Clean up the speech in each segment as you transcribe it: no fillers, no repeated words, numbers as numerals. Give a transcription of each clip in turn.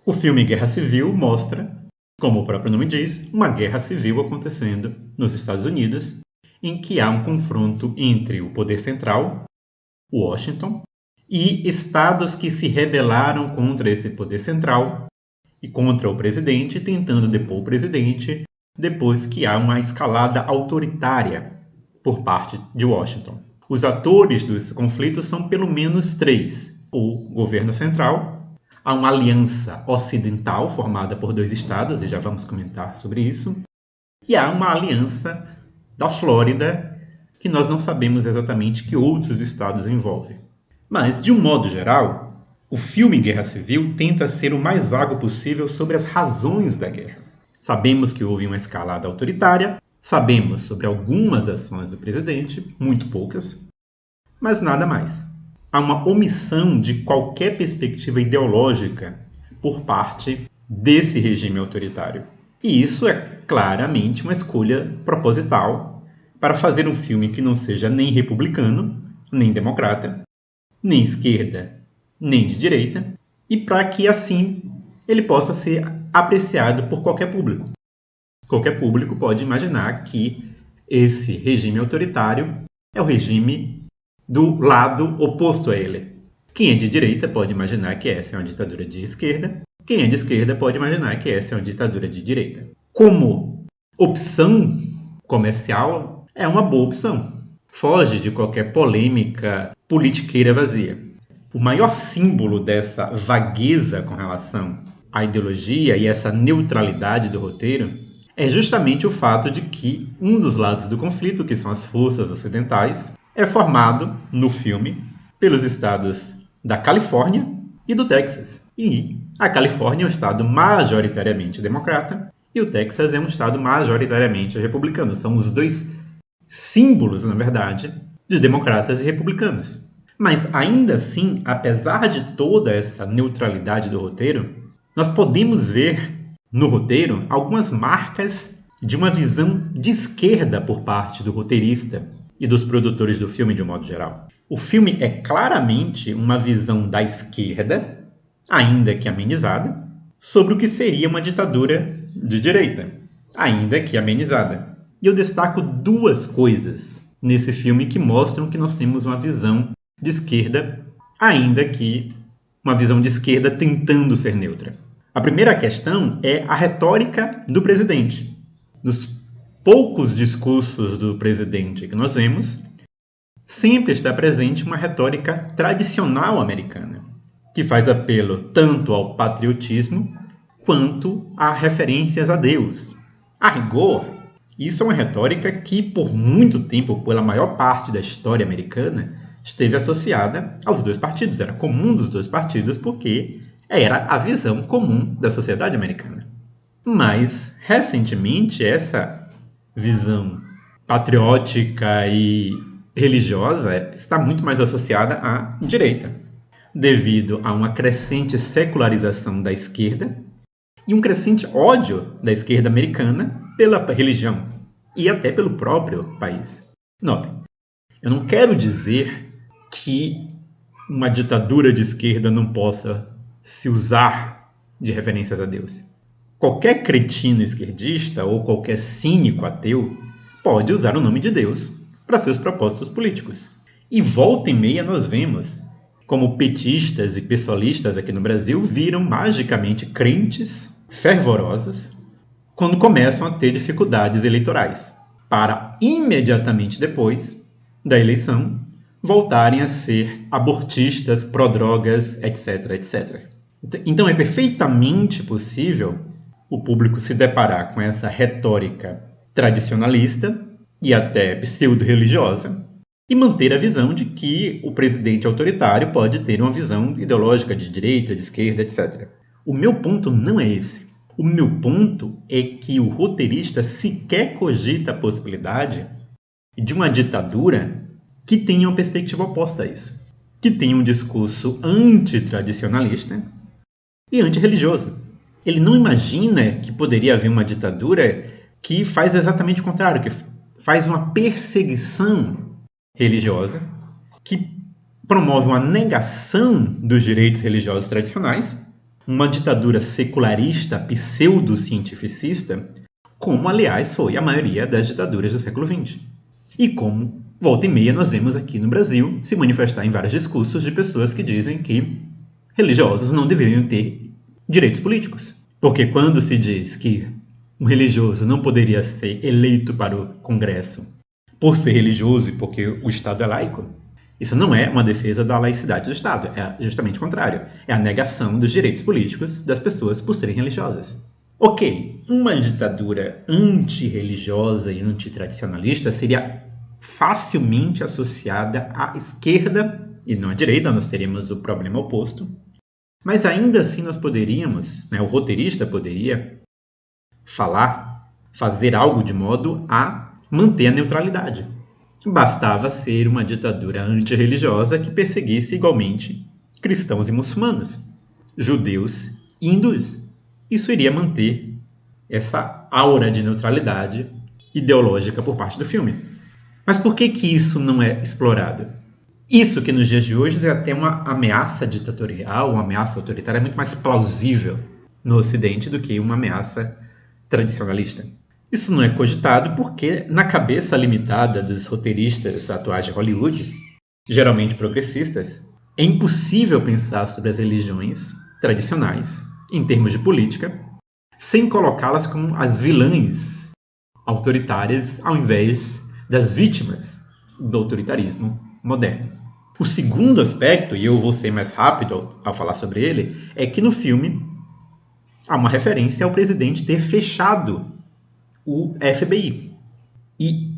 O filme Guerra Civil mostra, como o próprio nome diz, uma guerra civil acontecendo nos Estados Unidos, em que há um confronto entre o poder central, Washington, e estados que se rebelaram contra esse poder central e contra o presidente, tentando depor o presidente, depois que há uma escalada autoritária por parte de Washington. Os atores desse conflito são pelo menos três: o governo central, há uma aliança ocidental formada por dois estados, e já vamos comentar sobre isso, e há uma aliança da Flórida, que nós não sabemos exatamente que outros estados envolve. Mas, de um modo geral, o filme Guerra Civil tenta ser o mais vago possível sobre as razões da guerra. Sabemos que houve uma escalada autoritária, sabemos sobre algumas ações do presidente, muito poucas, mas nada mais. Há uma omissão de qualquer perspectiva ideológica por parte desse regime autoritário. E isso é claramente uma escolha proposital para fazer um filme que não seja nem republicano, nem democrata, nem esquerda, nem de direita, e para que assim ele possa ser apreciado por qualquer público. Qualquer público pode imaginar que esse regime autoritário é o regime do lado oposto a ele. Quem é de direita pode imaginar que essa é uma ditadura de esquerda, quem é de esquerda pode imaginar que essa é uma ditadura de direita. Como opção comercial, é uma boa opção. Foge de qualquer polêmica politiqueira vazia. O maior símbolo dessa vagueza com relação à ideologia e essa neutralidade do roteiro é justamente o fato de que um dos lados do conflito, que são as forças ocidentais, é formado no filme pelos estados da Califórnia e do Texas. E a Califórnia é um estado majoritariamente democrata e o Texas é um estado majoritariamente republicano. São os dois símbolos, na verdade, de democratas e republicanos. Mas ainda assim, apesar de toda essa neutralidade do roteiro, nós podemos ver no roteiro algumas marcas de uma visão de esquerda por parte do roteirista e dos produtores do filme de um modo geral. O filme é claramente uma visão da esquerda, ainda que amenizada, sobre o que seria uma ditadura de direita, ainda que amenizada. E eu destaco duas coisas nesse filme que mostram que nós temos uma visão de esquerda, ainda que uma visão de esquerda tentando ser neutra. A primeira questão é a retórica do presidente. Nos poucos discursos do presidente que nós vemos, sempre está presente uma retórica tradicional americana, que faz apelo tanto ao patriotismo quanto a referências a Deus. A rigor, isso é uma retórica que, por muito tempo, pela maior parte da história americana, esteve associada aos dois partidos. Era comum dos dois partidos porque era a visão comum da sociedade americana. Mas, recentemente, essa visão patriótica e religiosa está muito mais associada à direita, devido a uma crescente secularização da esquerda e um crescente ódio da esquerda americana pela religião e até pelo próprio país. Notem, eu não quero dizer que uma ditadura de esquerda não possa se usar de referências a Deus. Qualquer cretino esquerdista ou qualquer cínico ateu pode usar o nome de Deus para seus propósitos políticos. E volta e meia nós vemos como petistas e pessoalistas aqui no Brasil viram magicamente crentes fervorosos quando começam a ter dificuldades eleitorais, para imediatamente depois da eleição voltarem a ser abortistas, pró-drogas, etc, etc. Então é perfeitamente possível o público se deparar com essa retórica tradicionalista e até pseudo-religiosa e manter a visão de que o presidente autoritário pode ter uma visão ideológica de direita, de esquerda, etc. O meu ponto não é esse. O meu ponto é que o roteirista sequer cogita a possibilidade de uma ditadura que tenha uma perspectiva oposta a isso, que tenha um discurso antitradicionalista e antirreligioso. Ele não imagina que poderia haver uma ditadura que faz exatamente o contrário, que faz uma perseguição religiosa, que promove uma negação dos direitos religiosos tradicionais uma ditadura secularista, pseudo-cientificista, como, aliás, foi a maioria das ditaduras do século XX. E como, volta e meia, nós vemos aqui no Brasil se manifestar em vários discursos de pessoas que dizem que religiosos não deveriam ter direitos políticos. Porque quando se diz que um religioso não poderia ser eleito para o Congresso por ser religioso e porque o Estado é laico, isso não é uma defesa da laicidade do Estado, é justamente o contrário. É a negação dos direitos políticos das pessoas por serem religiosas. Ok, uma ditadura antirreligiosa e antitradicionalista seria facilmente associada à esquerda e não à direita, nós teríamos o problema oposto. Mas ainda assim nós poderíamos, o roteirista poderia fazer algo de modo a manter a neutralidade. Bastava ser uma ditadura antirreligiosa que perseguisse igualmente cristãos e muçulmanos, judeus e hindus. Isso iria manter essa aura de neutralidade ideológica por parte do filme. Mas por que isso não é explorado? Isso que nos dias de hoje é até uma ameaça ditatorial, uma ameaça autoritária muito mais plausível no Ocidente do que uma ameaça tradicionalista. Isso não é cogitado porque, na cabeça limitada dos roteiristas atuais de Hollywood, geralmente progressistas, é impossível pensar sobre as religiões tradicionais, em termos de política, sem colocá-las como as vilãs autoritárias ao invés das vítimas do autoritarismo moderno. O segundo aspecto, e eu vou ser mais rápido ao falar sobre ele, é que no filme há uma referência ao presidente ter fechado o FBI. E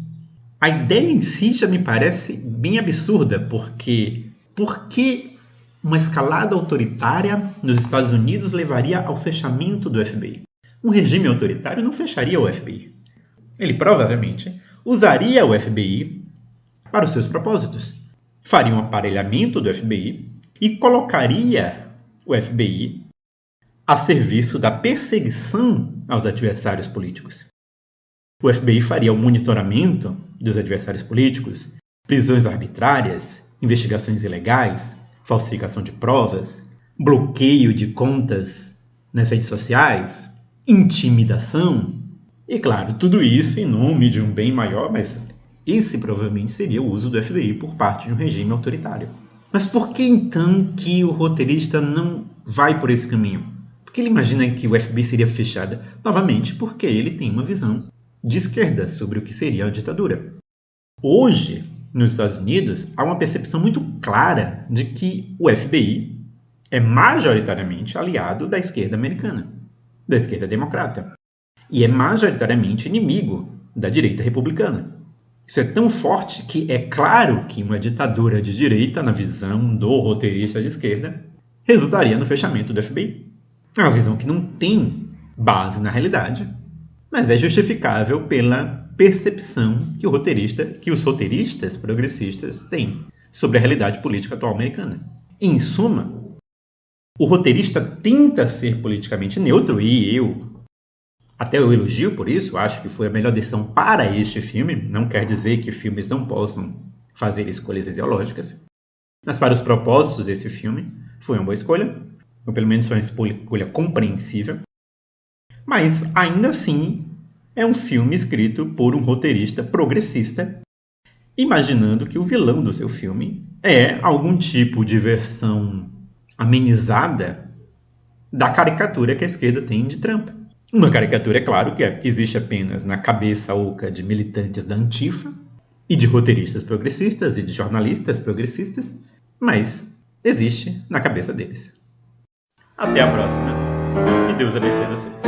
a ideia em si já me parece bem absurda, porque por que uma escalada autoritária nos Estados Unidos levaria ao fechamento do FBI? Um regime autoritário não fecharia o FBI. Ele provavelmente usaria o FBI para os seus propósitos. Faria um aparelhamento do FBI e colocaria o FBI a serviço da perseguição aos adversários políticos. O FBI faria o monitoramento dos adversários políticos, prisões arbitrárias, investigações ilegais, falsificação de provas, bloqueio de contas nas redes sociais, intimidação. E claro, tudo isso em nome de um bem maior, mas esse provavelmente seria o uso do FBI por parte de um regime autoritário. Mas por que então que o roteirista não vai por esse caminho? Porque ele imagina que o FBI seria fechado? Novamente, porque ele tem uma visão de esquerda sobre o que seria a ditadura. Hoje, nos Estados Unidos, há uma percepção muito clara de que o FBI é majoritariamente aliado da esquerda americana, da esquerda democrata, e é majoritariamente inimigo da direita republicana. Isso é tão forte que é claro que uma ditadura de direita, na visão do roteirista de esquerda, resultaria no fechamento do FBI. É uma visão que não tem base na realidade, mas é justificável pela percepção que os roteiristas progressistas têm sobre a realidade política atual americana. Em suma, o roteirista tenta ser politicamente neutro, e até eu elogio por isso, acho que foi a melhor decisão para este filme. Não quer dizer que filmes não possam fazer escolhas ideológicas, mas para os propósitos desse filme foi uma boa escolha, ou pelo menos foi uma escolha compreensível. Mas, ainda assim, é um filme escrito por um roteirista progressista, imaginando que o vilão do seu filme é algum tipo de versão amenizada da caricatura que a esquerda tem de Trump. Uma caricatura, é claro, que existe apenas na cabeça oca de militantes da Antifa e de roteiristas progressistas e de jornalistas progressistas, mas existe na cabeça deles. Até a próxima e Deus abençoe vocês.